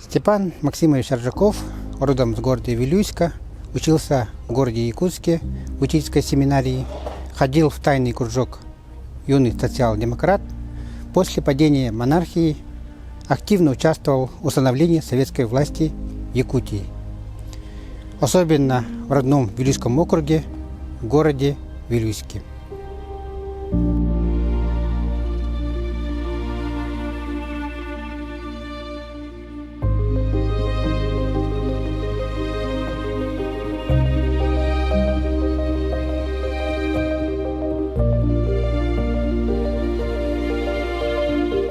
Степан Максимович Аржаков, родом с города Вилюйска, учился в городе Якутске в учительской семинарии, ходил в тайный кружок «Юный социал-демократ». После падения монархии активно участвовал в установлении советской власти в Якутии, особенно в родном Вилюйском округе, в городе Вилюйске.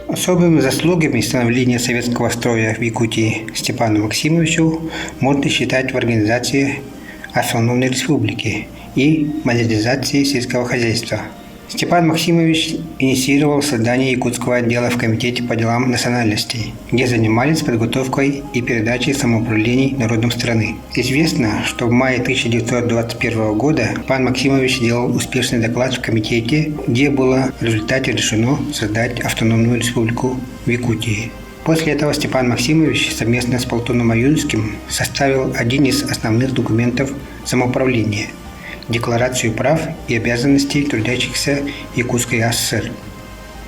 Особыми заслугами становления советского строя в Якутии Степану Максимовичу можно считать в организации автономной республики и модернизации сельского хозяйства. Степан Максимович инициировал создание якутского отдела в Комитете по делам национальностей, где занимались подготовкой и передачей самоуправлений народам страны. Известно, что в мае 1921 года Степан Максимович делал успешный доклад в комитете, где было в результате решено создать автономную республику в Якутии. После этого Степан Максимович совместно с Платоном Аюнским составил один из основных документов самоуправления – Декларацию прав и обязанностей трудящихся Якутской АССР.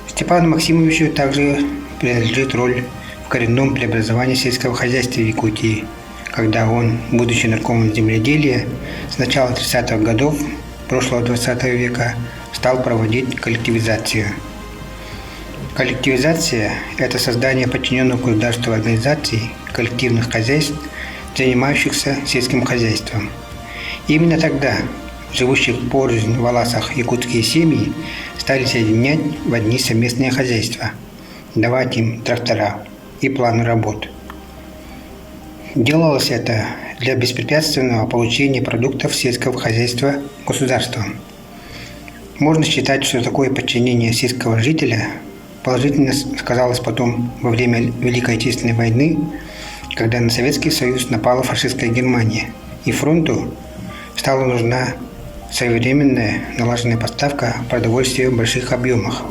Степану Максимовичу также принадлежит роль в коренном преобразовании сельского хозяйства в Якутии, когда он, будучи наркомом земледелия, с начала 30-х годов прошлого 20 века стал проводить коллективизацию. Коллективизация – это создание подчиненных государству организаций, коллективных хозяйств, занимающихся сельским хозяйством. Именно тогда живущих порознь в Валасах якутские семьи стали соединять в одни совместные хозяйства, давать им трактора и планы работ. Делалось это для беспрепятственного получения продуктов сельского хозяйства государством. Можно считать, что такое подчинение сельского жителя положительно сказалось потом во время Великой Отечественной войны, когда на Советский Союз напала фашистская Германия, и фронту стала нужна своевременная налаженная поставка продовольствия в больших объемах.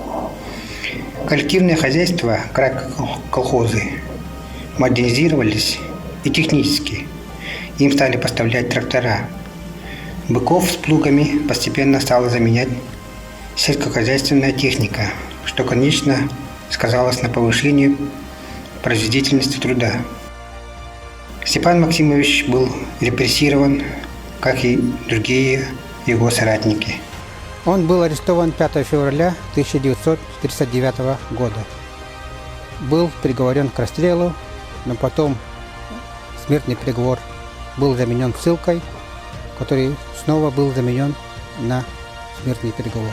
Коллективные хозяйства, колхозы, модернизировались и технически. Им стали поставлять трактора. Быков с плугами постепенно стала заменять сельскохозяйственная техника, что, конечно, сказалось на повышении производительности труда. Степан Максимович был репрессирован, как и другие его соратники. Он был арестован 5 февраля 1939 года. Был приговорен к расстрелу, но потом смертный приговор был заменен ссылкой, который снова был заменен на смертный приговор.